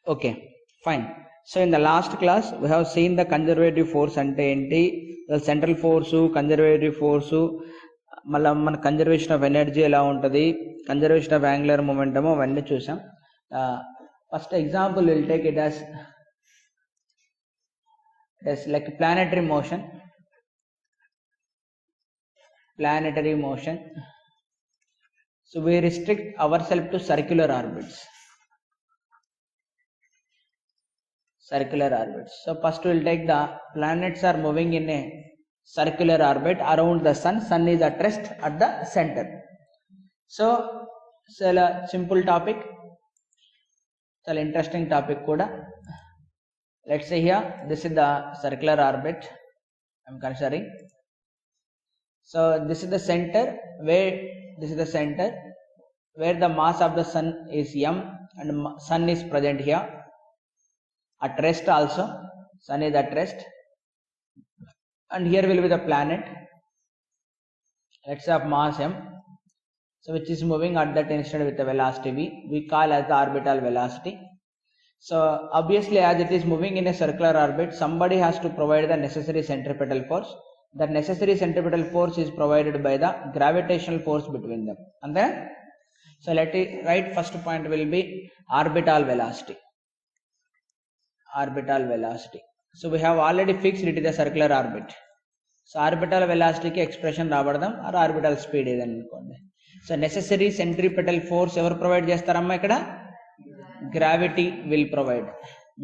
Okay, fine. So in the last class we have seen the conservative force ante enti, the central force, conservative force, మళ్ళీ మన conservation of energy ఎలా ఉంటుంది, conservation of angular momentum అవన్నీ చూసాం. First example will take it as like planetary motion. So we restrict ourselves to circular orbits. So first we'll take the planets are moving in a circular orbit around the sun. Sun is at rest at the center. So a simple topic, an interesting topic kuda. Let's say here this is the circular orbit I'm considering. So this is the center where the mass of the sun is m and sun is present here at rest also. Sun is at rest and here will be the planet, let's say of mass m, so which is moving at that instant with a velocity v, we call as the orbital velocity. So obviously as it is moving in a circular orbit, somebody has to provide the necessary centripetal force. That necessary centripetal force is provided by the gravitational force between them. And then so let it write, first point will be orbital velocity. So we have already fixed it is a circular orbit. So orbital velocity ki expression raavadam or orbital speed is anukondi. So necessary centripetal force ever provide chestaramma ikkada? Gravity will provide.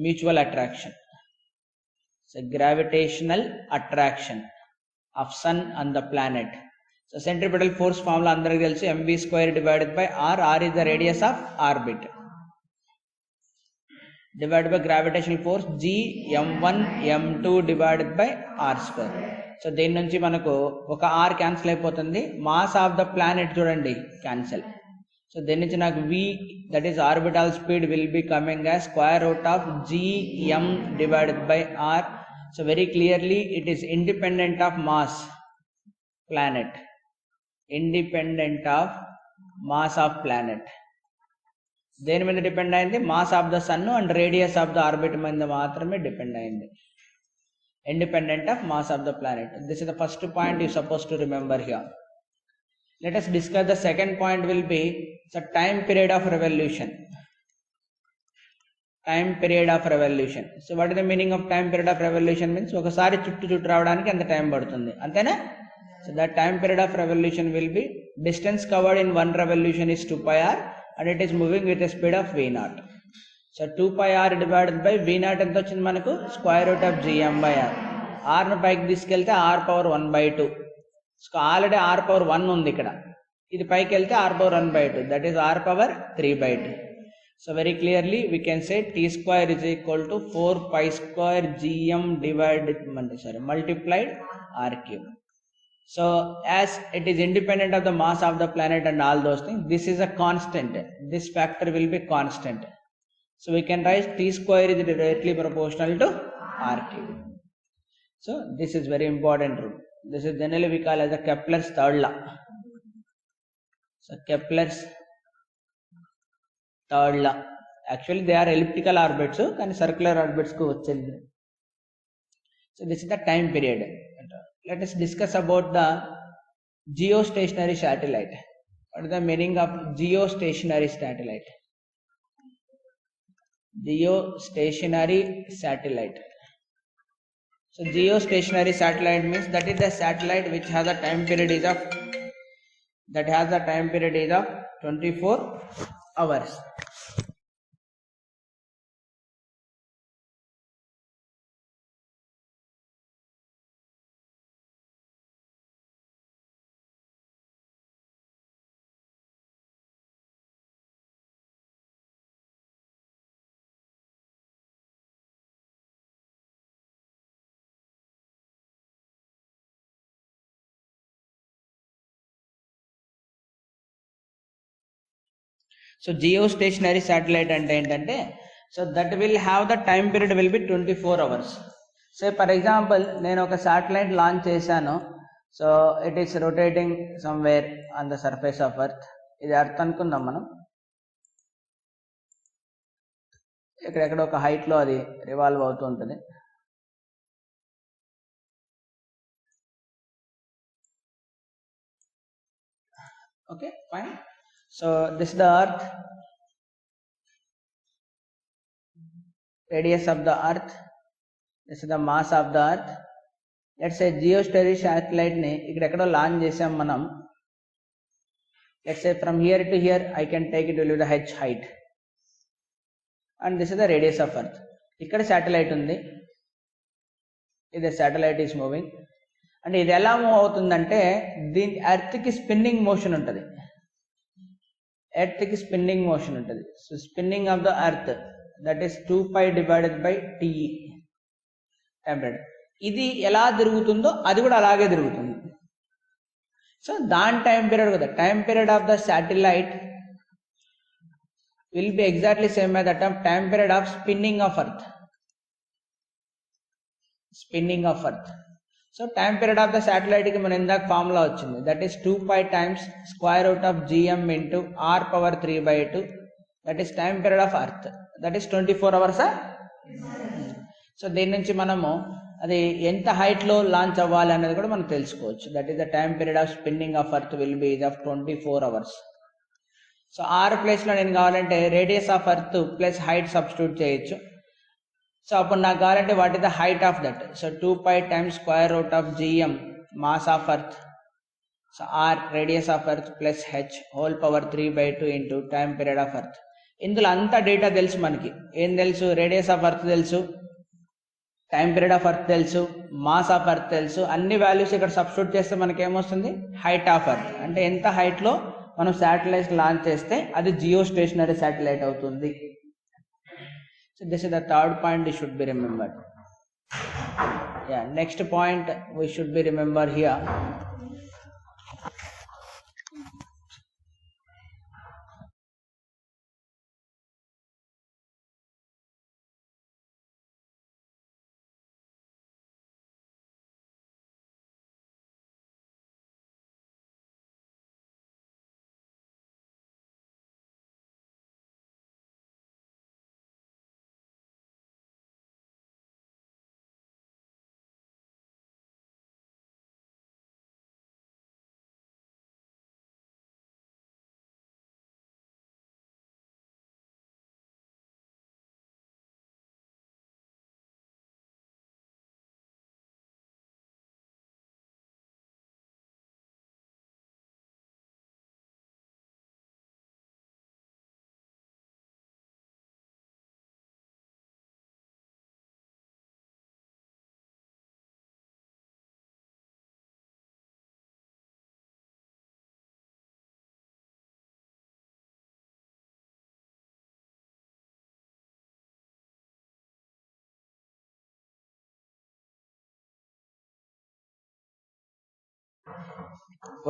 Mutual attraction. So gravitational attraction of sun and the planet. So centripetal force formula andariki telusu, mv square divided by r. R is the radius of orbit divided by gravitational force g m1 m2 divided by r square. So దీని నుంచి మనకు ఒక r cancel అయిపోతుంది, mass of the planet చూడండి cancel. So దీని నుంచి నాకు v, that is orbital speed, will be coming as square root of gm divided by r. So very clearly it is independent of mass planet, దేని మీద depend అయింది? Mass of the sun and radius of the orbit మీద మాత్రమే depend అయింది, independent of mass of the planet. This is the first point you supposed to remember here. Let us discuss the second point will be the time period of revolution. So what is the meaning of time period of revolution? Means ఒకసారి చుట్టూ రావడానికి ఎంత time పడుతుంది అంతేనా? So that time period of revolution will be distance covered in one revolution is 2 pi r and it is moving with a speed of v naught. So 2 pi r divided by v naught ఎంత వచ్చింది మనకు? square root of gm by r. r ను పైకి తీసుకెళ్తే r power 1 by 2. So already r power 1 ఉంది ఇక్కడ, ఇది పైకి వెళ్తే r power 1 by 2, that is r power 3 by 2. So very clearly we can say t square is equal to 4 pi square gm multiplied r cube. So as it is independent of the mass of the planet and all those things, this is a constant, this factor will be constant. So we can write t square is directly proportional to r cube. So this is very important rule. This is generally we call as the Kepler's third law. So Kepler's third law. Actually they are elliptical orbits, and circular orbits ku vachindi. So this is the time period. Let us discuss about the geostationary satellite. What is the meaning of geostationary satellite? So geostationary satellite means that is the satellite which has a time period is of 24 hours. So geostationary satellite అంటే ఏంటంటే, so that will have the time period will be 24 hours. Say for example నేను ఒక satellite launch చేశాను, so it is rotating somewhere on the surface of earth. ఇది earth అనుకుందాం మనం. ఎక్కడెక్కడ ఒక హైట్లో అది రివాల్వ్ అవుతూ ఉంటుంది. Okay, fine. So this is the earth, radius of the earth, this is the mass of the earth. Let's say geostationary satellite ని ఇక్కడ ఎక్కడో లాంచ్ చేసాం మనం. Let's say from here to here I can take it with the h height, and this is the radius of earth. ఇక్కడ satellite ఉంది, ఇది satellite is moving. అంటే ఇది ఎలా మూవ్ అవుతుందంటే దీని ఎర్త్కి స్పిన్నింగ్ మోషన్ ఉంటుంది, ఎర్త్కి స్పిన్నింగ్ మోషన్ ఉంటుంది. So spinning of the earth that is 2π divided by T temperature. ఇది ఎలా తిరుగుతుందో అది కూడా అలాగే తిరుగుతుంది. సో దాని టైం పీరియడ్ కదా, time period of the satellite will be exactly same as that of time period of spinning of earth. Spinning of earth. So time period of the satellite ki mana indak formula vachindi, that is 2π times square root of gm into r power 3/2, that is time period of earth, that is 24 hours. So దీని నుంచి మనము అది ఎంత height లో launch అవ్వాలి అనేది కూడా మనం తెలుసుకోవచ్చు. That is the time period of spinning of earth will be of 24 hours. So R ప్లేస్లో నేను కావాలంటే radius of earth plus height substitute చేయొచ్చు. సో అప్పుడు నాకు కావాలంటే what is the height of that. So 2π times square root of gm mass of earth, so R radius of earth plus H whole power 3/2 into time period of earth. ఇందులో అంతా data తెలుసు మనకి. ఏం తెలుసు? Radius of earth తెలుసు, time period of earth తెలుసు, mass of earth తెలుసు. అన్ని వాల్యూస్ ఇక్కడ సబ్స్టిట్యూట్ చేస్తే మనకి ఏమొస్తుంది? Height of earth. అంటే ఎంత హైట్లో మనం శాటిలైట్ లాంచ్ చేస్తే అది జియో స్టేషనరీ శాటిలైట్ అవుతుంది. So this is the third point you should be remembered. Yeah, next point we should be remember here.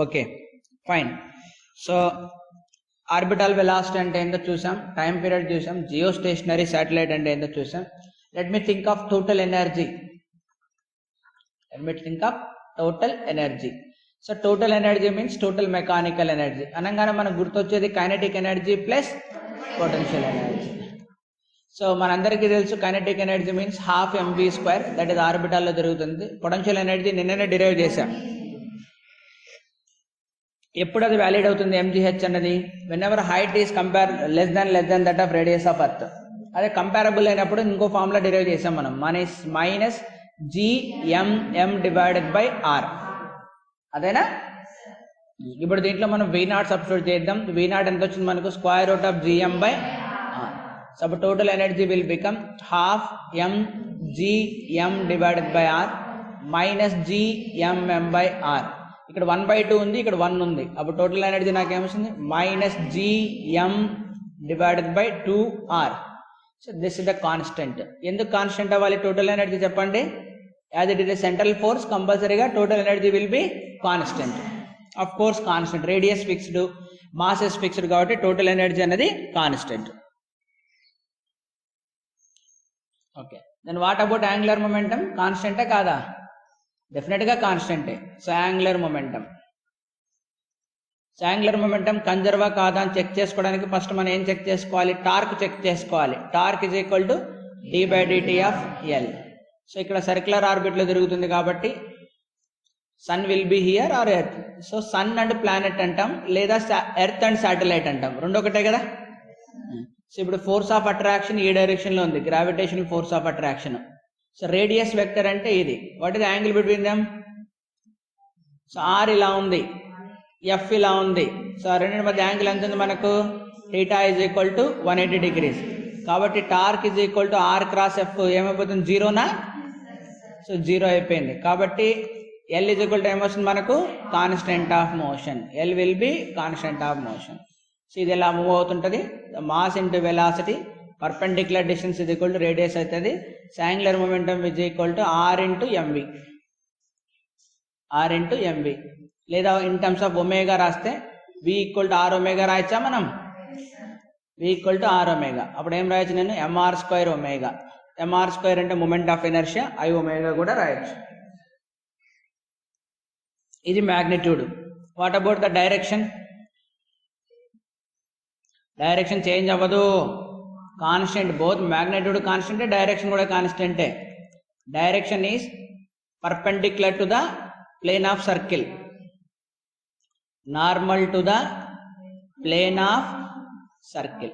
Okay, fine. So orbital velocity అంటే ఏంటో చూసాం, టైం పీరియడ్ చూసాం, జియో స్టేషనరీ శాటిలైట్ అంటే ఏంటో చూసాం. Let me think of total energy. So total energy means total mechanical energy అనగానే మనకు గుర్తొచ్చేది kinetic energy plus potential energy. So మనందరికీ తెలుసు kinetic energy means ½ mv², that is ఆర్బిటాల్లో జరుగుతుంది. పొటెన్షియల్ ఎనర్జీ నిన్ననే డిరైవ్ చేశాం. ఎప్పుడు అది వ్యాలిడ్ అవుతుంది mgh అన్నది? When ever height is less than that of radius of earth. అదే కంపారబుల్ అయినప్పుడు ఇంకో ఫార్ములా డిరైవ్ చేసాం మనం, minus gmm divided by r. అదేనా? ఇప్పుడు దీంట్లో మనం v0 సబ్స్టిట్యూట్ చేద్దాం. v0 ఎంత వచ్చింది మనకు? Square root of gm by r. So అప్పుడు total energy will become ½ mgm divided by r minus gmm by r. ఇక్కడ 1/2 ఉంది, ఇక్కడ 1 ఉంది. అప్పుడు టోటల్ ఎనర్జీ నాకేమొస్తుంది? Minus gm divided by 2r. So this is the constant. ఎందుకు constant అవ్వాలి total energy చెప్పండి? As it is central force, కంపల్సరీగా total energy will be constant. Of course constant, radius fixed, masses fixed కాబట్టి total energy అనేది constant. Okay, then what about angular momentum? కాన్స్టెంటే కాదా? డెఫినెట్గా కాన్స్టెంటే. So angular momentum, angular momentum కన్జర్వా కాదా అని చెక్ చేసుకోవడానికి ఫస్ట్ మనం ఏం చెక్ చేసుకోవాలి, టార్క్ చెక్ చేసుకోవాలి. Torque is equal to d/dt of L. So ఇక్కడ సర్క్యులర్ ఆర్బిట్లో తిరుగుతుంది కాబట్టి sun will be here or earth. So sun and planet అంటాం, లేదా ఎర్త్ అండ్ శాటిలైట్ అంటాం, రెండు ఒకటే కదా. సో ఇప్పుడు ఫోర్స్ ఆఫ్ అట్రాక్షన్ ఈ డైరెక్షన్లో ఉంది, gravitational force of attraction. So radius vector అంటే ఇది. What is the angle between them? So R ఇలా ఉంది, ఎఫ్ ఇలా ఉంది. సో రెండింటి మధ్య యాంగిల్ ఎంత ఉంది మనకు? θ ఈజ్ ఈక్వల్ టు 180 degrees. కాబట్టి torque is equal to R cross F ఏమైపోతుంది? జీరోనా? సో జీరో అయిపోయింది. కాబట్టి ఎల్ ఈజ్ ఈక్వల్ టు ఏమొస్తుంది మనకు? Constant of motion. L will be constant of motion. So ఇది ఎలా మూవ్ అవుతుంటుంది? Mass into velocity perpendicular distance is equal to radius అవుతుంది. Angular momentum is equal to R into M V. R into M V, లేదా in terms of omega రాస్తే V equal to R omega రాయచ్చా మనం? V equal to R omega. అప్పుడు ఏం రాయచ్చు నేను? M R square omega. M R square అంటే moment of inertia, I omega కూడా రాయొచ్చు. ఇది magnitude. What about the direction? Direction change అవ్వదు, కాన్స్టెంట్. బోత్ మ్యాగ్నిట్యూడ్ కాన్స్టెంటే, డైరెక్షన్ కూడా కాన్స్టెంటే. Direction is perpendicular to the plane of circle, normal to the plane of circle,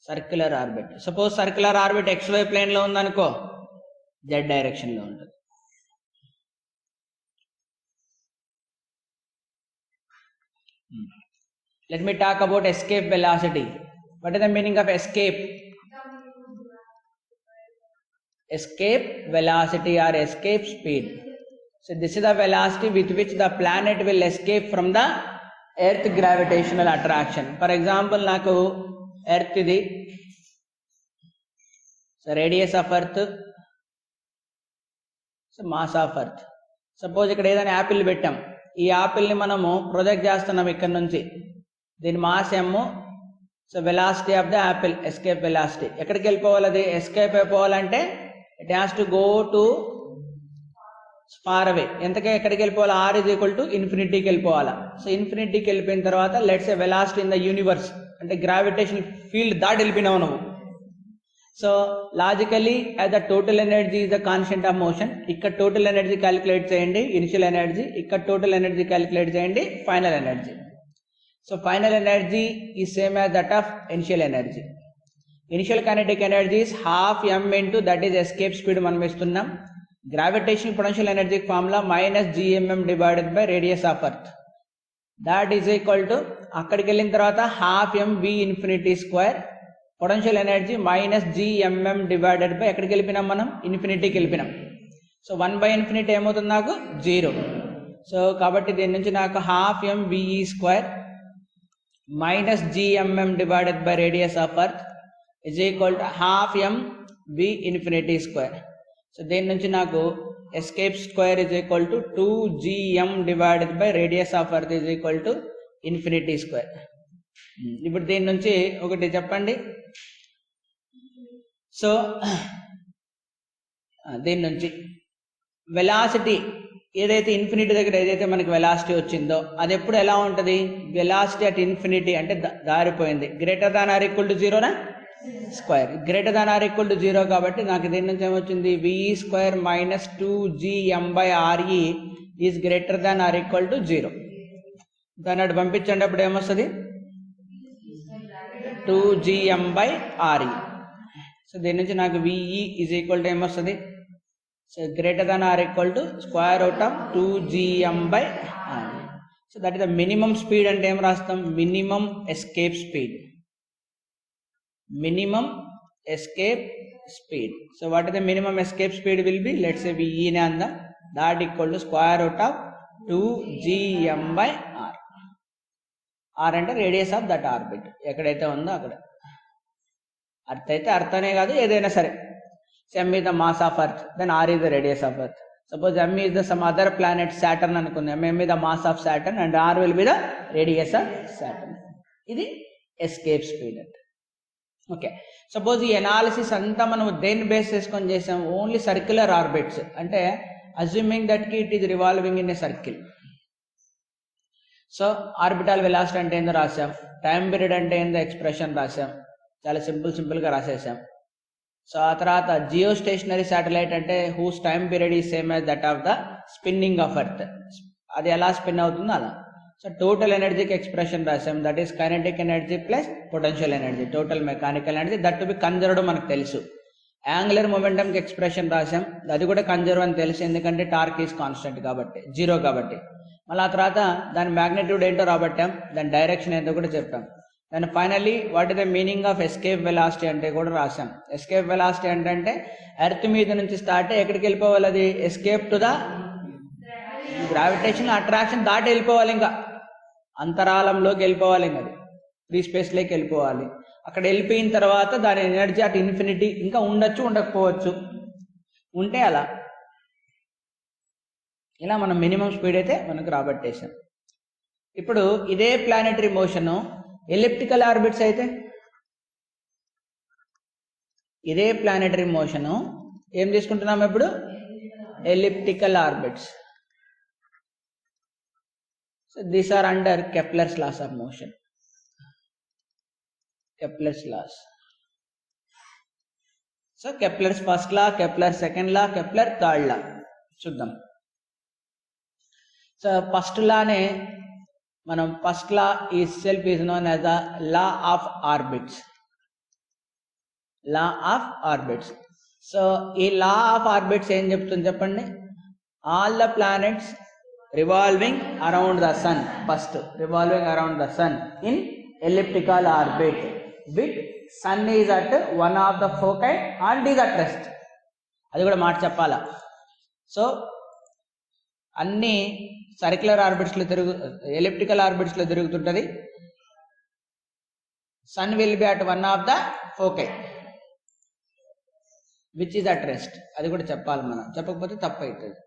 circular orbit. Suppose circular orbit xy plane లో ఉందనుకో, z direction లో ఉంటుంది. Let me talk about escape velocity. What is the meaning of escape? Escape velocity or escape speed. So this is the velocity with which the planet will escape from the earth gravitational attraction. For example, నాకు earth ఇది, so radius of earth, so mass of earth. Suppose ఇక్కడ ఏదైనా Apple పెట్టాం, ఈ యాపిల్ని మనము project చేస్తున్నాం ఇక్కడ నుంచి, దీని mass m. So velocity of the apple, escape velocity. ఎక్కడికి వెళ్ళిపోవాలి? అది ఎస్కేప్ అయిపోవాలంటే it has to go to far away. ఎంతకే ఎక్కడికి వెళ్ళిపోవాలి? ఆర్ ఈజ్ ఈక్వల్ టు ఇన్ఫినిటీకి వెళ్ళిపోవాలా. సో ఇన్ఫినిటీకి వెళ్ళిపోయిన తర్వాత let's a velocity in the universe, అంటే గ్రావిటేషన్ ఫీల్డ్ దాటి వెళ్ళిపోయినావు నువ్వు. So logically as the total energy is the constant of motion. ఇక్కడ టోటల్ ఎనర్జీ క్యాలిక్యులేట్ చేయండి, ఇనిషియల్ ఎనర్జీ. ఇక్కడ టోటల్ ఎనర్జీ క్యాలిక్యులేట్ చేయండి, final energy. So final energy is same as that of initial energy. Initial kinetic energy is half m into that is escape speed మనం ఇస్తున్నాం. Gravitation potential energy formula -gmm divided by radius of earth. That is equal to అక్కడికి వెళ్ళిన తర్వాత half m v infinity square. Potential energy -gmm divided by ఎక్కడికి వెళ్ళిపోయినాం మనం? ఇన్ఫినిటీకి వెళ్ళిపోయినాం. So 1/∞ ఏమవుతుంది నాకు? 0. So కాబట్టి దీని నుంచి నాకు half m v square -gmm divided by radius of earth is equal to half m v infinity square. So దీని నుంచి నాకు escape square is equal to 2gm divided by radius of earth is equal to infinity square. ఇప్పుడు దీని నుంచి ఒకటి చెప్పండి. So దీని నుంచి వెలాసిటీ ఏదైతే ఇన్ఫినిటీ దగ్గర ఏదైతే మనకి వెలాసిటీ వచ్చిందో అది ఎప్పుడు ఎలా ఉంటుంది? వెలాసిటీ అట్ ఇన్ఫినిటీ అంటే దారిపోయింది, greater than or equal to జీరోనా? Square. Greater than or equal to zero కాబట్టి నాకు దీని నుంచి ఏమొచ్చింది? VE square -2gm/RE is greater than or equal to 0. దాన్ని అటు పంపించండి, అప్పుడు ఏమొస్తుంది? 2gm/RE. సో దీని నుంచి నాకు VE ఈజ్ ఈక్వల్ టు ఏమొస్తుంది? So greater than or equal to square root of 2gm/RE. So that is the minimum speed. అంటే ఏం రాస్తాం? Minimum escape speed. Minimum escape speed. So what is the minimum escape speed will be? Let's say VE and that equal to square root of 2gm/r. R అంటే radius of that orbit, ఎక్కడైతే ఉందో అక్కడ. Earth అయితే earth అనే కాదు, ఏదైనా సరే. m is the mass of earth, then r is the radius of earth. Suppose m is the some other planet, Saturn అనుకుందాం. m is the mass of Saturn and r will be the radius of Saturn. ఇది escape speed అంటే. Okay, suppose ఈ analysis అంతా మనం దేన్ని base చేసుకొని చేసాం? Only circular orbits. అంటే అజ్యూమింగ్ దట్ కి it is revolving in a circle. So orbital velocity అంటే ఏందో రాసాం, టైం పీరియడ్ అంటే ఏందో ఎక్స్ప్రెషన్ రాసాం, చాలా సింపుల్గా రాసేసాం. సో ఆ తర్వాత జియో స్టేషనరీ శాటిలైట్ అంటే హూస్ టైం పీరియడ్ ఈ same as that of the spinning of earth, అది ఎలా స్పిన్ అవుతుందో అలా. సో టోటల్ ఎనర్జీకి ఎక్స్ప్రెషన్ రాసాం, that is kinetic energy plus potential energy, total mechanical energy, that to B conserved మనకు తెలుసు. యాంగులర్ మొమెంటంకి ఎక్స్ప్రెషన్ రాసాం, అది కూడా కన్జర్వ్ అని తెలుసు, ఎందుకంటే టార్క్ ఈస్ కాన్స్టెంట్ కాబట్టి, జీరో కాబట్టి. మళ్ళీ ఆ తర్వాత దాని మ్యాగ్నిట్యూడ్ ఏంటో రాబట్టాం, దాని డైరెక్షన్ ఏంటో కూడా చెప్పాం. దాని finally what is the meaning of escape velocity అంటే కూడా రాసాం. ఎస్కేప్ వెలాసిటీ అంటే ఎర్త్ మీద నుంచి స్టార్ట్ అయ్యి ఎక్కడికి వెళ్ళిపోవాలి, అది escape to the gravitation attraction దాటి వెళ్ళిపోవాలి, ఇంకా అంతరాళంలోకి వెళ్ళిపోవాలి, ఇంకా అది ఫ్రీ స్పేస్లోకి వెళ్ళిపోవాలి. అక్కడ వెళ్ళిపోయిన తర్వాత దాని ఎనర్జీ అటు ఇన్ఫినిటీ, ఇంకా ఉండొచ్చు ఉండకపోవచ్చు, ఉంటే అలా ఇలా మనం మినిమం స్పీడ్ అయితే మనకు రాబట్టేసాం. ఇప్పుడు ఇదే ప్లానెటరీ మోషన్ ఎలిప్టికల్ ఆర్బిట్స్ అయితే, ఇదే ప్లానెటరీ మోషన్ ఏం తీసుకుంటున్నాం ఇప్పుడు, elliptical orbits. So these are under Kepler's laws of motion, Kepler's laws. So Kepler's first law, Kepler second law, Kepler third law చూద్దాం. సో ఫస్ట్ లానే మనం ఫస్ట్ లా ఈ self is known as the law of orbits, law of orbits. So ఈ law of orbits ఏం చెప్తుంది చెప్పండి, all the planets revolving around the sun, first revolving around the sun in elliptical orbit with sun is at one of the foci and is at rest. అది కూడా మాట చెప్పాలా. So అన్ని circular ఆర్బిట్స్లో elliptical ఆర్బిట్స్లో తిరుగుతుంటుంది. Sun will be at one of the foci which is at rest, అది కూడా చెప్పాలి మనం, చెప్పకపోతే తప్పు అవుతుంది.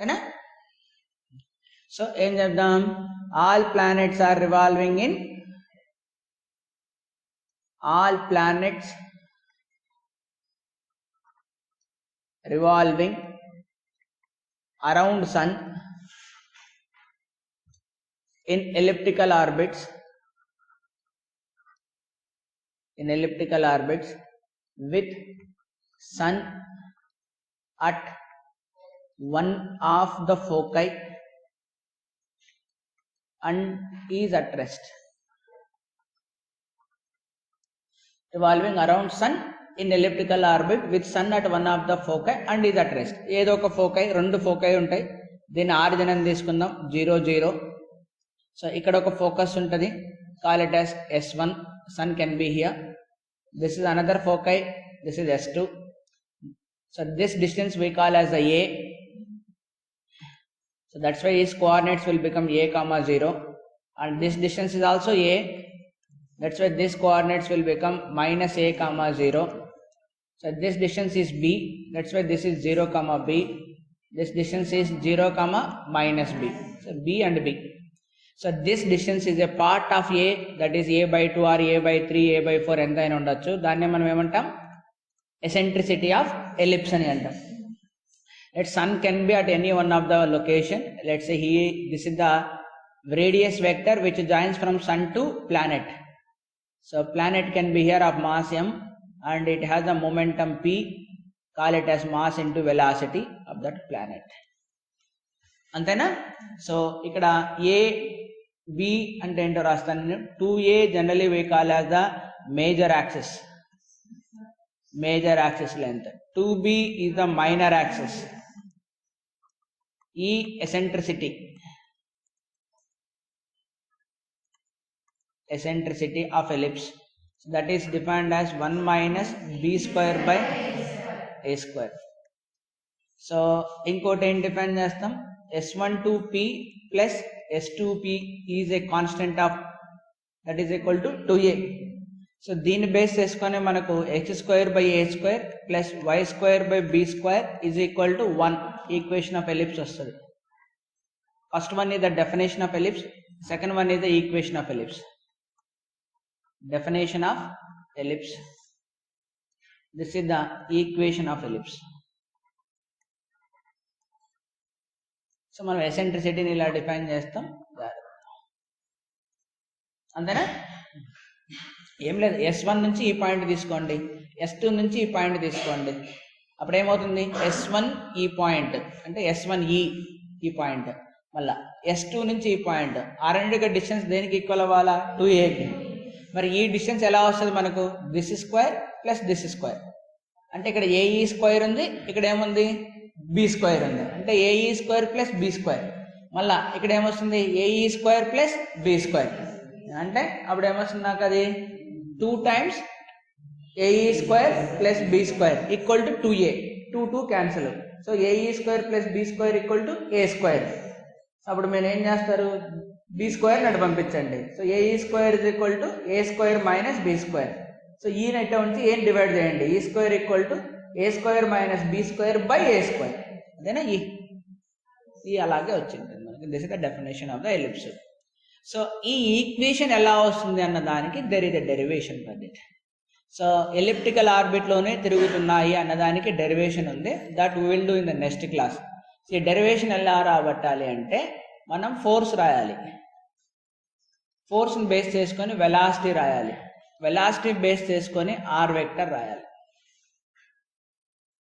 ఏనా? సో ఏం చెప్దాం, all planets are revolving in, all planets revolving around sun in elliptical orbits, in elliptical orbits with sun at one of the foci and is at rest. Revolving around sun in elliptical orbit with sun at one of the foci and is at rest. ఏదో ఒక foci, రెండు foci ఉంటాయి, దీని origin అని తీసుకుందాం 0 0. So ఇక్కడ ఒక focus ఉంటుంది, call it as S1, sun can be here. This is another foci, this is S2. So this distance we call as the A. So that's why its coordinates will become A comma 0, and this distance is also A. That's why this coordinates will become minus A comma 0. So this distance is B, that's why this is 0 comma B. This distance is 0 comma minus B. So B and B. So this distance is a part of A, that is A by 2 or A by 3, A by 4 ఎంత అయినా ఉండొచ్చు. దాన్ని మనం ఏమంటాం, eccentricity of ellipse అని అంటాం. Let sun can be at any one of the location. Let's say this is the radius vector which joins from sun to planet. So planet can be here of mass m and it has a momentum p, call it as mass into velocity of that planet. అంతేనా? So ఇక్కడ A B అంటే ఏంటో రాస్తాను నేను. 2a generally we call as the major axis, major axis length. 2b is the minor axis. E eccentricity, eccentricity of ellipse, so that is defined as 1 minus b square by a square. So ఇంకోటి ఏం define చేస్తాం, S12p plus S2p is a constant of that is equal to 2a. So దీన్ని base చేసుకొని మనకు x² by a square plus y² by b square is equal to 1 equation of ellipse వస్తుంది. First one is the definition of ellipse, second one is the equation of ellipse. Definition of ellipse, this is the equation of ellipse. So మనం ఎసెంట్రిసిటీని ఇలా define చేస్తాం. అంతేనా? ఏం లేదు, S1 నుంచి ఈ point తీసుకోండి, S2 నుంచి ఈ పాయింట్ తీసుకోండి. అప్పుడు ఏమవుతుంది? S1 ఈ పాయింట్ అంటే S1E ఈ పాయింట్, మళ్ళా S2 నుంచి ఈ పాయింట్. ఆ రెండింటికి డిస్టెన్స్ దేనికి ఈక్వల్ అవ్వాలా? 2Aకి. మరి ఈ డిస్టెన్స్ ఎలా వస్తుంది మనకు? This square plus this square. అంటే ఇక్కడ AE స్క్వేర్ ఉంది, ఇక్కడ ఏముంది? B స్క్వేర్ ఉంది. అంటే AE square plus B square. మళ్ళా ఇక్కడ ఏమొస్తుంది? AE square plus B square. అంటే అప్పుడు ఏమొస్తుంది నాకు? అది 2 times AE square plus B square equal to 2A. 2 cancel. So AE square plus B square equal to A square. అప్పుడు మీరు ఏం చేస్తారు? B స్క్వేర్ నటు పంపించండి. So AE square is equal to A square minus B square. So ఈ net నుంచి ఏం divide చేయండి? ఈ square equal to A square minus B square by A square. అదేనా? ఈ అలాగే వచ్చింటుంది మనకి. This is the definition of the ellipse. So ఈ ఈక్వేషన్ ఎలా వస్తుంది అన్న దానికి there is a derivation for it. So elliptical ఆర్బిట్లోనే తిరుగుతున్నాయి అన్నదానికి డెరివేషన్ ఉంది. That we will do in the next class. So ఈ డెరివేషన్ ఎలా రాబట్టాలి అంటే మనం ఫోర్స్ రాయాలి, ఫోర్స్ని బేస్ చేసుకొని వెలాసిటీ రాయాలి, వెలాసిటీ బేస్ చేసుకొని ఆర్ వెక్టర్ రాయాలి.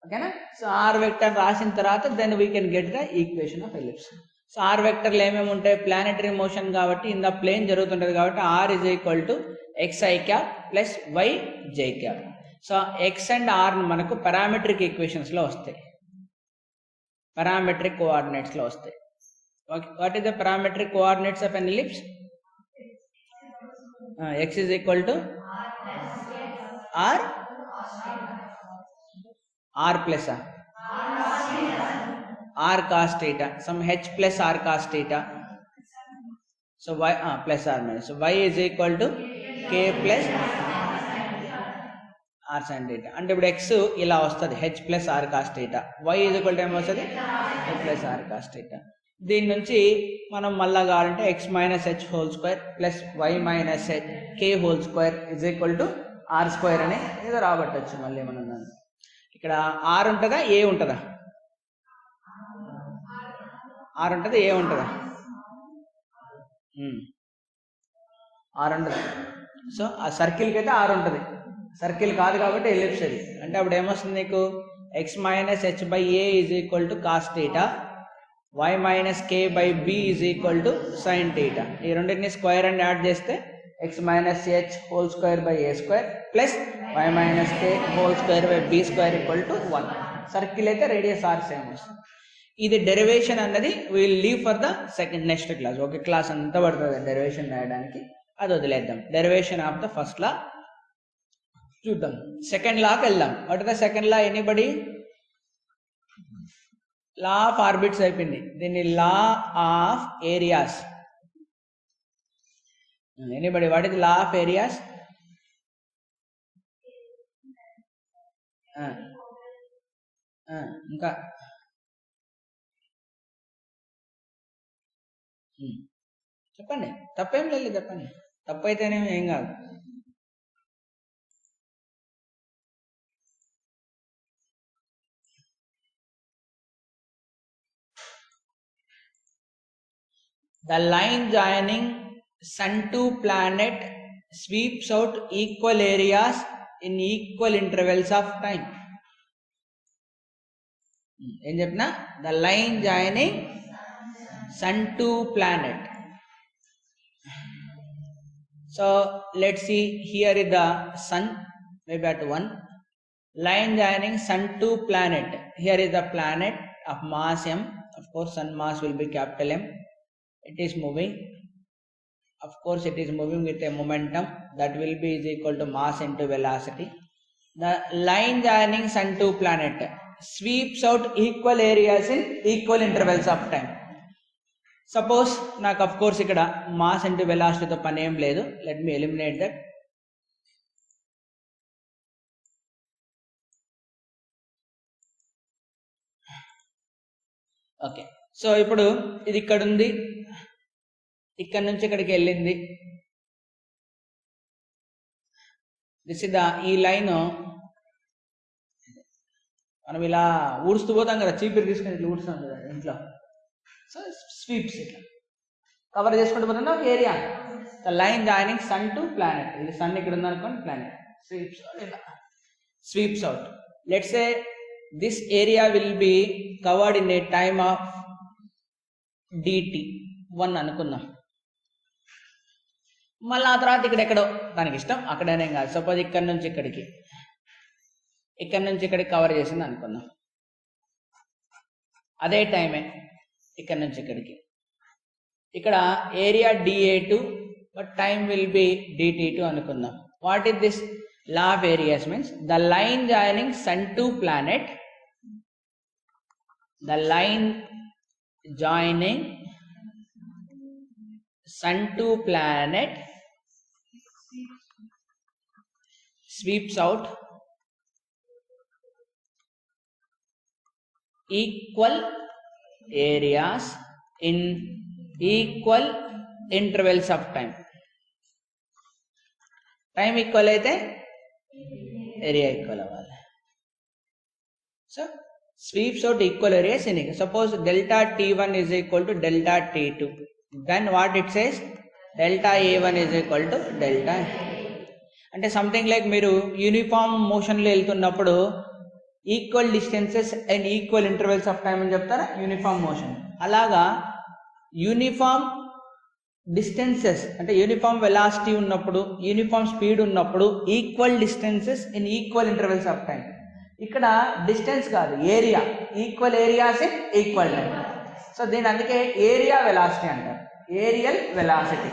ఓకేనా? సో ఆర్ వెక్టర్ రాసిన తర్వాత then we can get the equation of ellipse. So R వెక్టర్లు ఏమేమి ఉంటాయి? ప్లానెటరీ మోషన్ కాబట్టి ఇన్ ద ప్లేన్ జరుగుతుంటుంది కాబట్టి R is equal to xi cap plus yj cap. So X and R మనకు parametric ఈక్వేషన్స్లో వస్తాయి, పారామెట్రిక్ కోఆర్డినేట్స్లో వస్తాయి. What is the parametric coordinates of an ellipse? x is equal to r plus r cos theta, some h plus r cos theta. So y plus r minus. So y is equal to k plus r sin theta. అంటే ఇప్పుడు x ఇలా వస్తుంది, h plus r cos theta. y is equal to ఏం వస్తుంది? h plus r cos theta. దీని నుంచి మనం మళ్ళా కావాలంటే x minus h whole square plus y minus k whole square is equal to r square అని ఏదో రాబట్టచ్చు. మళ్ళీ మనం ఇక్కడ r ఉంటుందా a ఉంటుందా? r ఉంటుంది, a ఉంటుందా? r ఉంటుంది. సో ఆ సర్కిల్కి అయితే r ఉంటుంది, సర్కిల్ కాదు కాబట్టి ఎలిప్స్ అది. అంటే అప్పుడు ఏమొస్తుంది నీకు? x minus h by a is equal to cos theta, y minus k by b is equal to sine theta. ఈ రెండింటిని స్క్వేర్ అని యాడ్ చేస్తే x minus h whole square by a square plus y minus k whole square by b square equal to 1. Circle అయితే radius r same వస్తుంది. ఇది derivation అన్నది will leave for the next class. ఒక class అంతా పడుతుంది derivation రాయడానికి, అది వదిలేద్దాం. డెరివేషన్ ఆఫ్ ద ఫస్ట్ లా చూద్దాం. సెకండ్ లాకి వెళ్దాం. What is the second law? Anybody? Law of orbits అయిపోయింది, దీన్ని లా of areas. Anybody? What is law of areas? ఇంకా చెప్పండి, తప్పేం లేదు, చెప్పండి. తప్పు అయితేనే ఏం కాదు. The line joining sun to planet sweeps out equal areas in equal intervals of time. ఏం చెప్పినా? The line joining sun to planet. So let's see, here is the sun, maybe at 1. Line joining sun to planet. Here is the planet of mass m. Of course sun mass will be capital M. It is moving. Of course it is moving with a momentum that will be is equal to mass into velocity. The line joining sun to planet sweeps out equal areas in equal intervals of time. Suppose నాకు of course ఇక్కడ mass into వెలాసిటీతో పని ఏం లేదు. Let me eliminate that. Okay, so ఇప్పుడు ఇది ఇక్కడ ఉంది, ఇక్కడ నుంచి ఇక్కడికి వెళ్ళింది. దిస్ ఇస్ ద, ఈ లైన్ మనం ఇలా ఊడుస్తూ పోతాం కదా, చీపిరి తీసుకుని ఇట్లా ఊడుస్తాం కదా ఇంట్లో. సో స్వీప్స్ ఇట్లా కవర్ చేసుకుంటూ పోతున్నాం area. The line joining sun to planet. ఇది సన్ ఇక్కడ ఉందనుకోండి, ప్లానెట్ స్వీప్స్ ఇలా sweeps out. Let's say this area will be covered in a time of dt 1 అనుకుందాం. మళ్ళీ ఆ తర్వాత ఇక్కడ ఎక్కడో దానికి ఇష్టం అక్కడనే కాదు, సపోజ్ ఇక్కడ నుంచి ఇక్కడికి కవర్ చేసింది అనుకుందాం, అదే టైమే ఇక్కడ నుంచి ఇక్కడికి. ఇక్కడ area dA2 but time will be dt2 అనుకుందాం. What is this law of areas? Means the line joining sun to planet, the line joining sun to planet sweeps out equal areas in equal intervals of time. Time equal అయితే area equal అవ్వాలి. So sweeps out equal areas in equal. Suppose delta T1 is equal to delta T2. Then what it says? Delta A1 is equal to delta. అంటే something like మీరు uniform మోషన్లో వెళ్తున్నప్పుడు equal distances and equal intervals of time అని చెప్తారా uniform motion. అలాగా uniform distances అంటే uniform velocity ఉన్నప్పుడు, uniform speed ఉన్నప్పుడు equal distances in equal intervals of time. ఇక్కడ డిస్టెన్స్ కాదు, area, equal areas in equal time. So దీని అందుకే ఏరియా వెలాసిటీ అంటారు, ఏరియల్ వెలాసిటీ.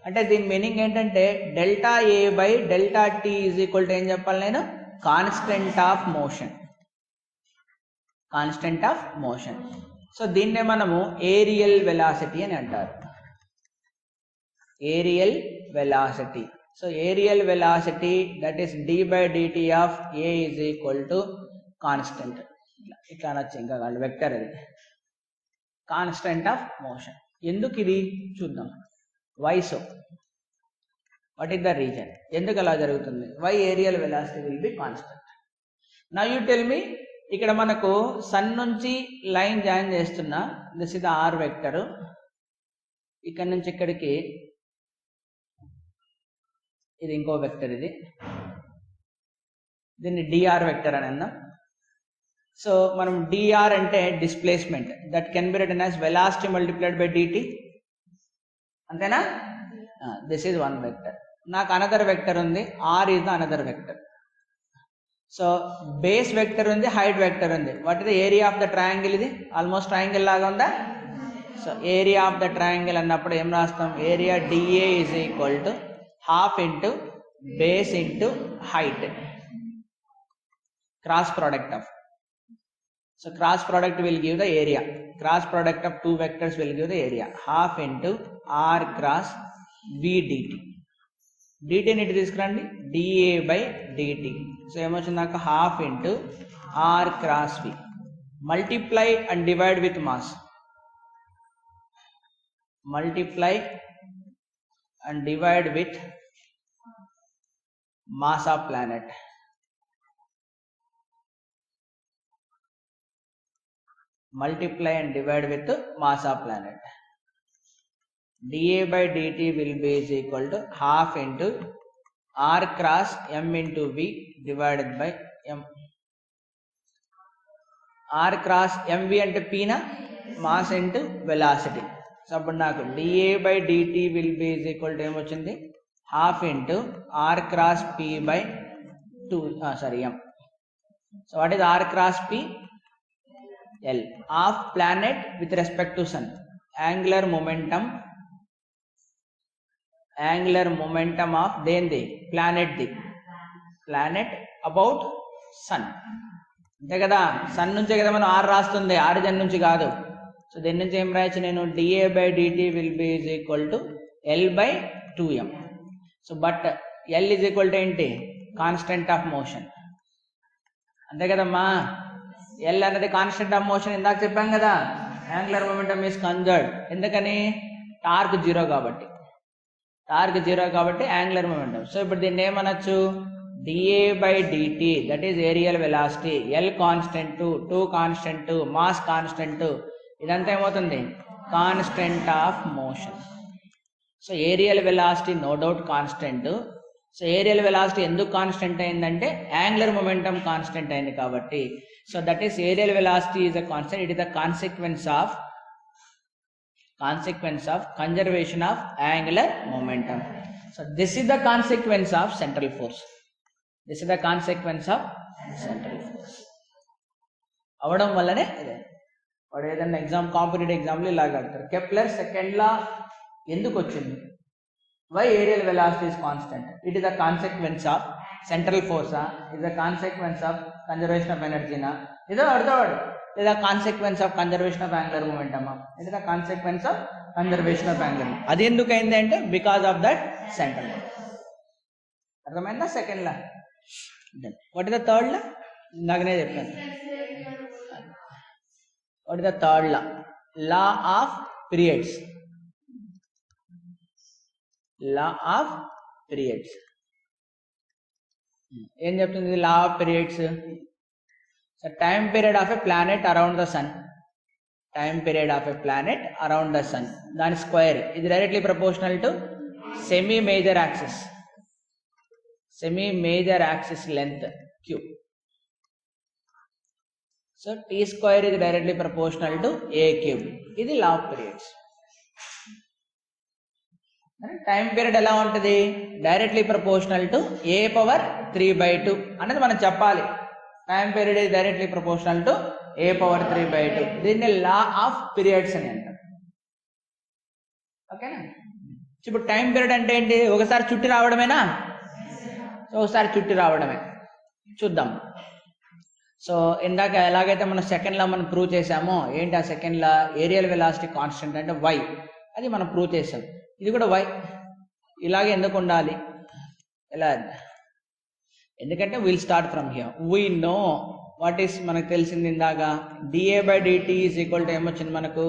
అంటే దీని మీనింగ్ ఏంటంటే delta A by delta T is equal to ఏం చెప్పాలి నేను? Constant of motion, constant of motion. So దీన్నే మనము ఏరియల్ వెలాసిటీ అని అంటారు, aerial velocity. So aerial velocity, that is d by dt of a is equal to constant. ఇట్లా అనొచ్చు, ఇంకా కాదు వెక్టర్ అది, కాన్స్టెంట్ ఆఫ్ మోషన్. ఎందుకు ఇది చూద్దాం. Why so? What is the reason? ఎందుకు అలా జరుగుతుంది? Why aerial velocity will be constant? Now you tell me. ఇక్కడ మనకు సన్ నుంచి లైన్ జాయిన్ చేస్తున్నా, this is the R vector. ఇక్కడ నుంచి ఇక్కడికి ఇది ఇంకో వెక్టర్, ఇది దీన్ని dr వెక్టర్ అని అందాం. సో మనం dr అంటే displacement, that can be written as velocity multiplied by dt, అంతేనా? This is one vector. నాకు అనదర్ వెక్టర్ ఉంది, r is the another vector. So base vector ఉంది, హైట్ వెక్టర్ ఉంది. What is the area of the triangle? ఇది almost triangle లాగా ఉందా? So area of the triangle అన్నప్పుడు ఏం రాస్తాం? Area dA is equal to half into base into height, cross product of. So cross product will give the area, cross product of two vectors will give the area, half into r cross v dt. dt ni తీసుకురండి, dA by dt. So ఏమొచ్చింది నాకు? half into r cross v, multiply and divide with mass, multiply and divide with mass of planet. Multiply and divide with mass of planet. dA by dt will be is equal to half into r cross m into v divided by m. r cross mv అంటే p na, mass into velocity. So అప్పుడు నాకు dA by dt will be is equal to ఏమొచ్చింది? half into r cross p by 2 m. So what is r cross p? L of planet with respect to sun. Angular momentum of దేంది? planet the. planet about sun. అంతే కదా, sun నుంచే కదా మనం r రాస్తుంది, origin నుంచి కాదు. So దీని నుంచి ఏం రాయొచ్చు నేను? dA by dt will be is equal to L by 2m. So but L is equal to ఏంటి? కాన్స్టెంట్ ఆఫ్ మోషన్, అంతే కదమ్మా. L అనేది కాన్స్టెంట్ ఆఫ్ మోషన్, ఇందాక చెప్పాం కదా. యాంగులర్ మొమెంటమ్ ఈస్ కన్జర్వ్డ్, ఎందుకని? టార్క్ జీరో కాబట్టి, టార్క్ జీరో కాబట్టి యాంగులర్ మొమెంటమ్. సో ఇప్పుడు దీన్ని ఏమనొచ్చు? dA by dt, that is aerial velocity. L constant, 2 constant, mass constant, ఇదంతా ఏమవుతుంది? Constant of motion. So aerial velocity no doubt constant. So aerial velocity ఎందుకు constant అయిందంటే angular momentum constant అయింది కాబట్టి. So that is aerial velocity is a constant. It is the consequence of conservation of angular momentum. So this is the consequence of central force. This is the consequence of central force అవడం వల్లనే వాడు ఏదైనా exam competitive ఎగ్జామ్లో ఇలాగ అడతారు. Kepler second law ఎందుకు వచ్చింది? Why aerial velocity is constant? It is the consequence of central ఫోర్సా, it is the consequence of conservation of ఎనర్జీనా, ఏదో అడతావాడు. లేదా consequence of conservation of angular మొమెంటమా, it is the consequence of conservation of angular. అది ఎందుకు అయింది అంటే బికాస్ ఆఫ్ దట్ సెంట్రల్. అర్థమైందా? Second law. What is the third law? ఇందాకనే చెప్పాను. What is the third law? Law of periods. Law of periods ఏం చెప్తుంది? Law of periods. So time period of a planet around the sun. Time period of a planet around the sun, దాని square ఇది directly proportional to semi major axis. Semi major axis length cube. So T square ఇది directly proportional to A cube. ఇది law of periods. Time period ఎలా ఉంటుంది? Directly proportional to A power 3/2 అనేది మనం చెప్పాలి. Time period is directly proportional to A power 3/2. దీన్ని లా of periods అని అంటారు. ఓకేనా? ఇప్పుడు టైం పీరియడ్ అంటే ఏంటి? ఒకసారి చుట్టి రావడమేనా? సో ఒకసారి చుట్టి రావడమే. చూద్దాం. సో ఇందాక ఎలాగైతే మనం సెకండ్ లా మనం ప్రూవ్ చేసామో, ఏంటి ఆ second law? Aerial velocity constant అంటే వై, అది మనం ప్రూవ్ చేసాం. ఇది కూడా వై. ఇలాగే ఎందుకు ఉండాలి? ఎలా? ఎందుకంటే will start from here. We know what is, మనకు తెలిసింది ఇందాక dA/dt ఈజ్ ఈక్వల్ టు ఏమొచ్చింది మనకు?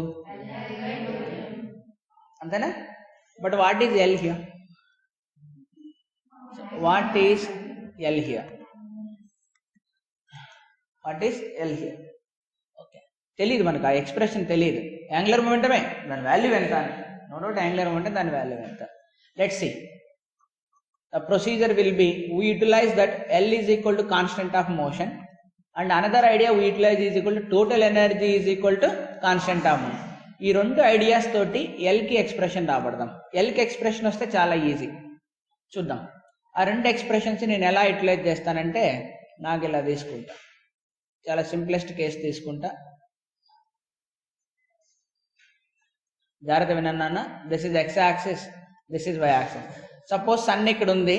అంతేనా? But what is L here? What is L here? What is L here? Okay, తెలియదు మనకు, ఆ ఎక్స్ప్రెషన్ తెలియదు. యాంగులర్ మొమెంటమే, దాని వాల్యూ ఎంత అని. నో డౌట్ యాంగులర్ మొమెంటం, దాని వాల్యూ ఎంత. Let's see. The procedure will be, we utilize that L is equal to constant of motion, and another idea we utilize is equal to total energy is equal to constant of motion. ఈ రెండు ideas తోటి ఎల్కి expression రాబడదాం. ఎల్కి expression వస్తే చాలా easy. చూద్దాం. ఆ రెండు expressions నేను ఎలా యూటిలైజ్ చేస్తానంటే, నాకు ఇలా తీసుకుంటా, చాలా సింప్లెస్ట్ కేసు తీసుకుంటా. జాగ్రత్త వినన్నా. This is X axis, this is Y axis. Suppose sun ఇక్కడ ఉంది,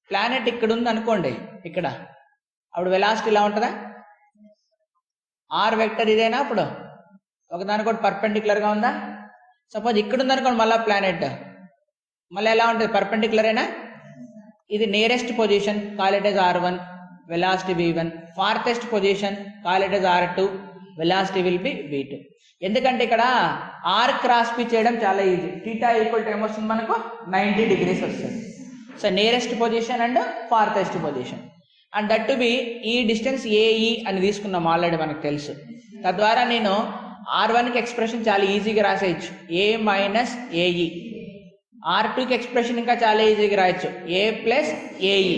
ప్లానెట్ ఇక్కడ ఉంది అనుకోండి, ఇక్కడ. అప్పుడు వెలాసిటీ ఇలా ఉంటుందా? ఆర్ వెక్టర్ ఇదేనా? అప్పుడు ఒకదానికొకటి పర్పెండిక్యులర్గా ఉందా? సపోజ్ ఇక్కడ ఉంది అనుకోండి మళ్ళీ ప్లానెట్, మళ్ళీ ఎలా ఉంటుంది? పర్పెండిక్యులరేనా? ఇది nearest position, call it as r1, velocity v1. Farthest position, call it as r2, velocity will be v2. ఎందుకంటే ఇక్కడ ఆర్ క్రాస్ పి చేయడం చాలా ఈజీ. థీటా ఈక్వల్ టు ఏమొస్తుంది మనకు? 90 degrees వస్తుంది. So nearest position and farthest position. And that to be ఈ distance A E అని తీసుకున్నాం ఆల్రెడీ, మనకు తెలుసు. తద్వారా నేను R1కి ఎక్స్ప్రెషన్ చాలా ఈజీగా రాసేయచ్చు, ఏ మైనస్ ఏఈ. R2కి ఎక్స్ప్రెషన్ ఇంకా చాలా ఈజీగా రాయొచ్చు, ఏ ప్లస్ ఏఈ.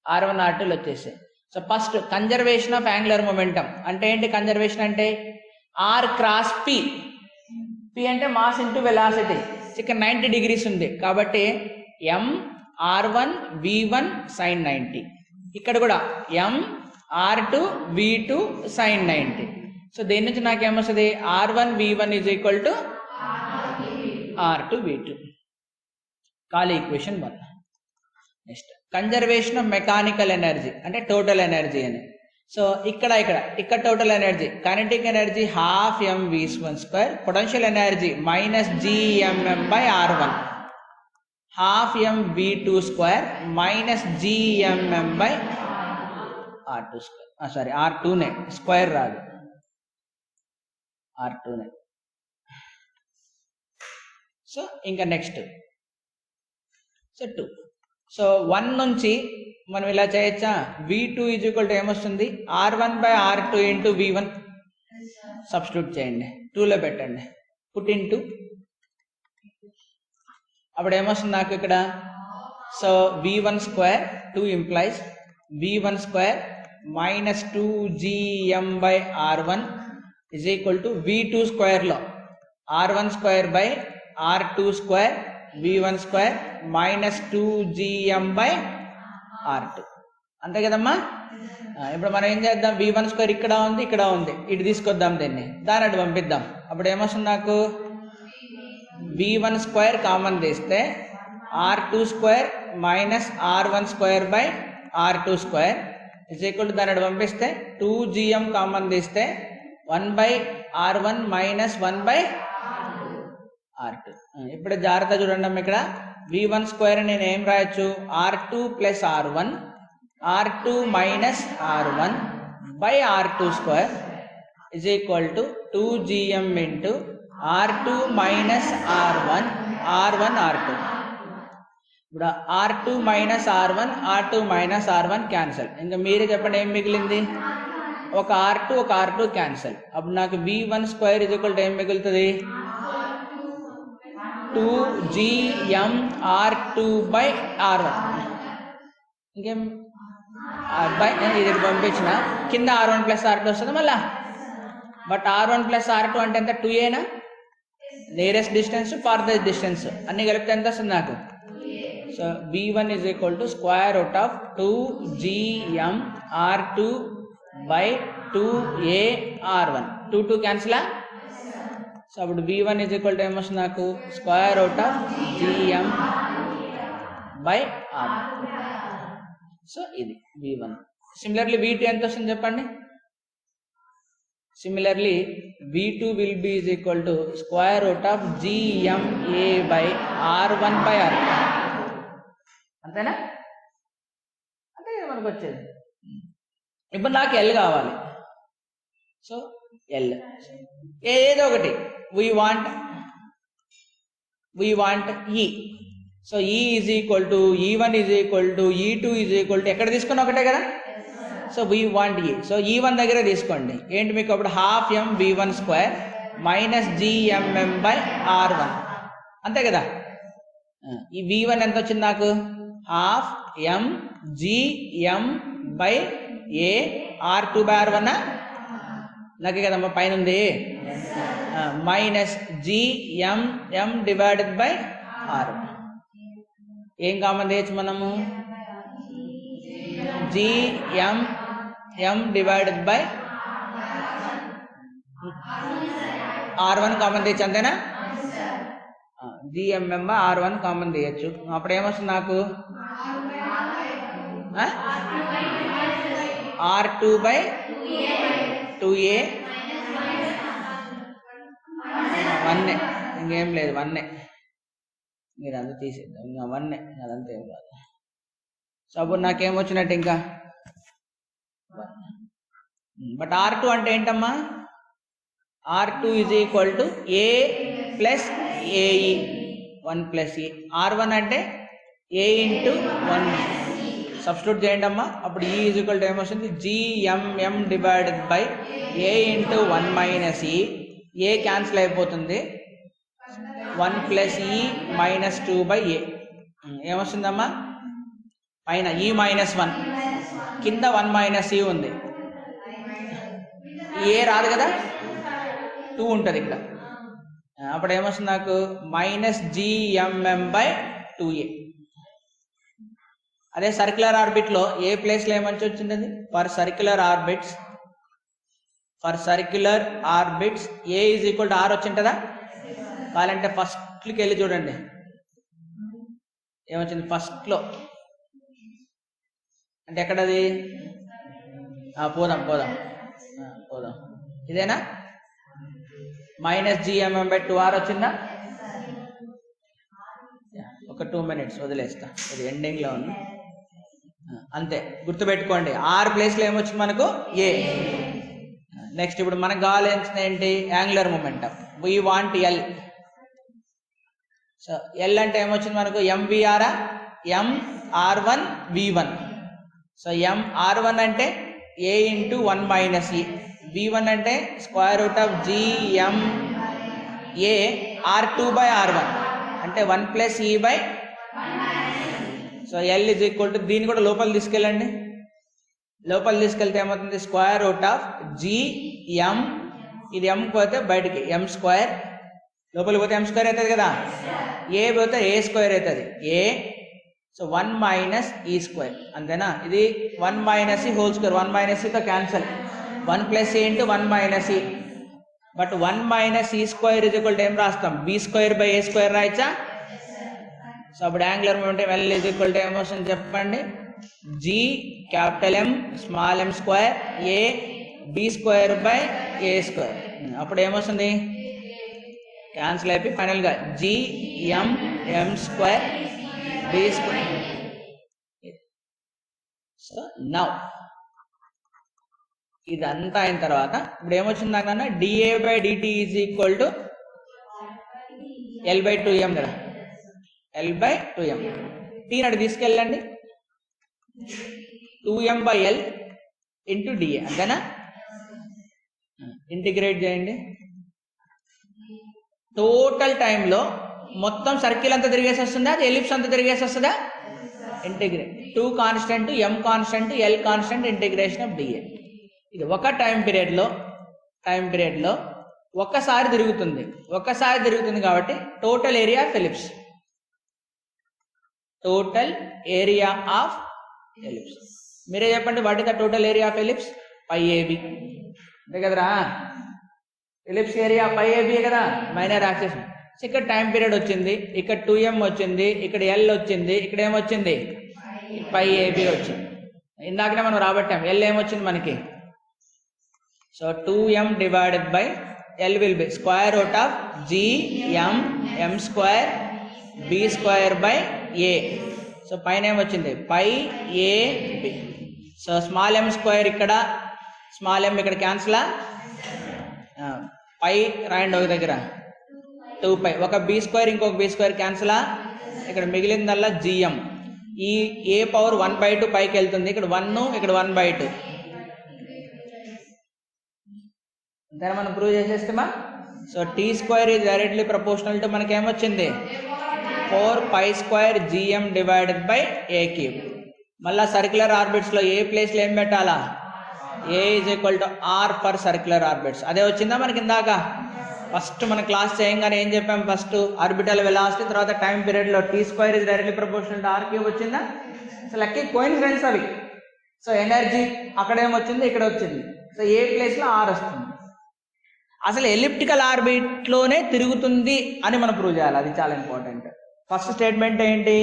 R1 R2లు వచ్చేసాయి. So first conservation of angular momentum అంటే ఏంటి? కన్జర్వేషన్ అంటే ఆర్ క్రాస్ పి. పి అంటే మాస్ ఇంటూ వెలాసిటీ. ఇక్కడ 90 degrees ఉంది కాబట్టి ఎం R1 V1 sin 90. ఇక్కడ కూడా ఎం R2 V2 sin 90. సో దీని నుంచి నాకేమొస్తుంది? R1 V1 is equal to R2 V2. ఖాళీ equation 1. Next conservation of mechanical energy అంటే టోటల్ ఎనర్జీ అని. సో ఇక్కడ total energy, kinetic energy ½ mv², potential energy -gmm/r1, ½ mv²- gmm/r2². Sorry, R2నే, square రాదు, R2నే. So ఇంకా నెక్స్ట్ సో 2. సో 1 నుంచి మనం ఇలా చేయొచ్చా? V2 ఈజ్ ఈక్వల్ టు ఏమొస్తుంది? R1/R2 into V1. సబ్స్టిట్యూట్ చేయండి, 2లో పెట్టండి, పుట్ ఇన్ 2. అప్పుడు ఏమొస్తుంది నాకు ఇక్కడ? So v1 square 2 implies v1 square minus 2gm/r1 is equal to v2 స్క్వేర్లో r1 square by r2 square v1 square minus 2gm/r2. అంతే కదమ్మా? ఇప్పుడు మనం ఏం చేద్దాం? v1 స్క్వేర్ ఇక్కడ ఉంది, ఇక్కడ ఉంది, ఇటు తీసుకొద్దాం, దాన్ని అటు పంపిద్దాం. అప్పుడు ఏమొస్తుంది నాకు? v1 స్క్వేర్ కామన్ తీస్తే r2 square minus r1 square by r2 square is equal to దాన్ని అటు పంపిస్తే 2gm కామన్ తీస్తే 1/r1 మైనస్ 1/r2. ఇప్పుడు జాగ్రత్త చూడండి అమ్మ, ఇక్కడ v1 స్క్వేర్ నేను ఏం రాయొచ్చు? r2 plus r1 r2 minus r1 by r2 square is equal to 2gm into r2 minus r1 r1 r2. ఇప్పుడు r2 minus r1 r2 minus r1 cancel. ఇంకా మీరే చెప్పండి ఏం మిగిలింది? ఒక r2 ఒక r2 క్యాన్సల్. అప్పుడు నాకు v1 square is equal to ఏం మిగులుతుంది? 2gm r2 by r1. ఇంకేం బై ఇది పంపించిన కింద r1 ప్లస్ r2 వస్తుంది మళ్ళా. బట్ r1 ప్లస్ r2 అంటే ఎంత? 2a. Nearest distance, farthest distance అన్ని కలిపితే ఎంత వస్తుంది నాకు? So v1 is equal to square root of 2gm r2 by 2a r1. 2 cancel. So అప్పుడు v1 is equal to ఏమొస్తుంది నాకు? Square root of gm by r1. So ఇది v1. Similarly v2 ఎంత వస్తుంది చెప్పండి? Similarly, v2 will be is equal to square root of gma by r1 by r2. అంతేనా? అంతే కదా మనకు వచ్చేది. ఇప్పుడు నాకు ఎల్ కావాలి. సో ఎల్ ఏదో ఒకటి we want e. So e is equal to e1 is equal to e2 is equal to ఎక్కడ తీసుకున్నా ఒకటే కదా. So we want e. So e1 దగ్గర తీసుకోండి. ఏంటి మీకు అప్పుడు half m v1 square minus gmm by r1. అంతే కదా. ఈ v1 ఎంత వచ్చింది నాకు? Half m gm by a r2 by r1. నాకే కదమ్మా పైన ఉంది. Minus gmm divided by r1. ఏం కామన్ చేయొచ్చు మనము? gm divided by r1 common తీయచ్చు. అంతేనా? gmm బై r1 కామన్ తీయచ్చు. అప్పుడు ఏమొస్తుంది నాకు? r2 by 2a 1. ఇంకేం లేదు, 1. మీరు అంతా తీసేద్దాం, ఇంకా 1. అదంతా ఏం కాదు. సో అప్పుడు నాకేమొచ్చినట్టు ఇంకా? బట్ r2 అంటే ఏంటమ్మా? r2 is equal to a plus ae 1 plus e. r1 అంటే a ఇంటూ 1. సబ్స్టిట్యూట్ చేయండి అమ్మా. అప్పుడు e ఈజ్ ఈక్వల్ టు ఏమొస్తుంది? gmm divided by a into 1 minus e. a cancel అయిపోతుంది. 1 plus e minus 2 by a. ఏమొస్తుందమ్మా? పైన e minus 1, కింద 1 minus e ఉంది. ఏ రాదు కదా, 2 ఉంటుంది ఇక్కడ. అప్పుడు ఏమొస్తుంది నాకు? Minus gmm by 2a. అదే సర్క్యులర్ ఆర్బిట్లో ఏ ప్లేస్లో ఏమని వచ్చింది? For circular orbits A is equal to r వచ్చింటుందా? కావాలంటే ఫస్ట్కి వెళ్ళి చూడండి ఏమొచ్చింది ఫస్ట్లో. అంటే ఎక్కడది? పోదాం ఇదేనా? మైనస్ gmm బై 2r వచ్చిందా? ఒక 2 minutes వదిలేస్తా, ఇది ఎండింగ్లో ఉంది. అంతే, గుర్తుపెట్టుకోండి. ఆర్ ప్లేస్లో ఏమొచ్చింది మనకు? ఏ. నెక్స్ట్ ఇప్పుడు మనకు కావాల్సింది ఏంటి? Angular momentum. We want L. So L అంటే ఏమొచ్చింది మనకు? mvr mr1 v1. So mr1 అంటే a into 1 minus e, v v1 అంటే square root of gm a r2 by r1 అంటే 1 plus e by so l is equal to దీన్ని కూడా లోపల తీసుకెళ్ళండి. లోపల తీసుకెళ్తే ఏమవుతుంది స్క్వేర్ రూట్ ఆఫ్ gm ఇది m పోతే బయటికి m స్క్వేర్ లోపలికి పోతే m స్క్వేర్ అవుతుంది కదా a పోతే a స్క్వేర్ అవుతుంది a so 1 minus E square అంతేనా. ఇది 1 minus E whole square 1 minus ఈతో cancel 1 plus A into 1 minus E but 1 minus E square is equal to ఏం రాస్తాం B square by A square రాయచ్చా. So అప్పుడు angular momentum L is equal to ఏమొస్తుంది చెప్పండి G capital M small M square A B square by A square. అప్పుడు ఏమొస్తుంది cancel అయిపోయి ఫైనల్గా G M M square B square. So now ఇదంతా అయిన తర్వాత ఇప్పుడు ఏమొచ్చింది దాకన్నా D A by D T is equal to L by 2m కదా ఎల్ బై 2m టీ నాడు తీసుకెళ్ళండి 2m by L into D A అంతేనా. ఇంటిగ్రేట్ చేయండి. టోటల్ టైంలో మొత్తం సర్కిల్ అంతా తిరిగేసి వస్తుందా అది ఎలిప్స్ అంతా తిరిగేసి వస్తుందా integrate 2 constant m constant l constant integration of d A. ఇది ఒక టైం పీరియడ్లో ఒక్కసారి తిరుగుతుంది కాబట్టి టోటల్ ఏరియా ఆఫ్ ఎలిప్స్ మీరే చెప్పండి what is the total area of ellipse pi A B అంతే కదరా. ఎలిప్స్ ఏరియా పై ఏబి కదా మైనర్ యాక్సిస్. ఇక్కడ టైం పీరియడ్ వచ్చింది ఇక్కడ 2m వచ్చింది ఇక్కడ l వచ్చింది ఇక్కడ ఏమొచ్చింది పై ఏబి వచ్చింది. ఇందాకనే మనం రాబట్టాం l ఏమొచ్చింది మనకి. So 2m divided by l will be square root of gm m square b square by a. So పైన ఏమొచ్చింది పై a b. So small m square ఇక్కడ స్మాల్ m ఇక్కడ క్యాన్సిలా పై రాయండి ఒక దగ్గర 2π ఒక b స్క్వేర్ ఇంకొక b స్క్వేర్ క్యాన్సిలా ఇక్కడ మిగిలిందల్లా gm. ఈ a పవర్ 1/2 పైకి వెళ్తుంది ఇక్కడ 1 ఇక్కడ 1/2 దాన్ని మనం ప్రూవ్ చేసేస్తామా. So T square is directly proportional to మనకి ఏమొచ్చింది 4π² gm divided by A cube. మళ్ళీ సర్క్యులర్ ఆర్బిట్స్లో ఏ ప్లేస్లో ఏం పెట్టాలా A is equal to R for circular orbits. అదే వచ్చిందా మనకి ఇందాక ఫస్ట్ మన క్లాస్ చేయంగానే ఏం చెప్పాం ఫస్ట్ ఆర్బిటల్ వెలాసిటీ తర్వాత టైం పీరియడ్లో T square is directly proportional to R cube వచ్చిందా. సో లక్కీ కోయిన్సిడెన్స్ అవి. సో ఎనర్జీ అక్కడ ఏమొచ్చింది ఇక్కడ వచ్చింది. సో ఏ ప్లేస్లో ఆర్ వస్తుంది. అసలు ఎలిప్టికల్ ఆర్బిట్లోనే తిరుగుతుంది అని మనం ప్రూవ్ చేయాలి. అది చాలా ఇంపార్టెంట్. ఫస్ట్ స్టేట్మెంట్ ఏంటి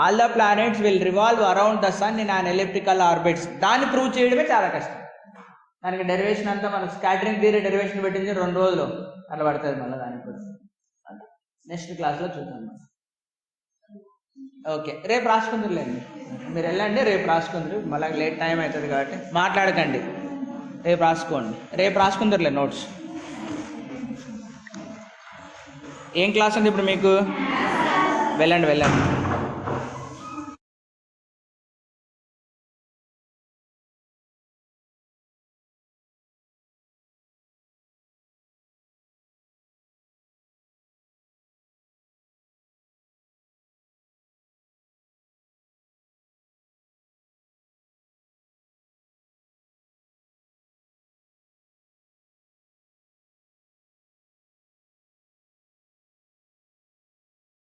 all the planets will revolve around the sun in an elliptical orbits. దాన్ని ప్రూవ్ చేయడమే చాలా కష్టం. దానికి డెరివేషన్ అంతా మనం స్కాటరింగ్ థియరీ డెరివేషన్ పెట్టింది 2 రోజులు అట్లా పడుతుంది. మళ్ళీ దానికి కూడా నెక్స్ట్ క్లాస్లో చూద్దాం. ఓకే రేపు రాసుకుందరులేండి మీరు వెళ్ళండి రేపు రాసుకుందరు మళ్ళీ లేట్ టైం అవుతుంది కాబట్టి మాట్లాడకండి రేపు రాసుకోండి రేపు రాసుకుందరులే నోట్స్. ఏం క్లాస్ ఉంది ఇప్పుడు మీకు వెళ్ళండి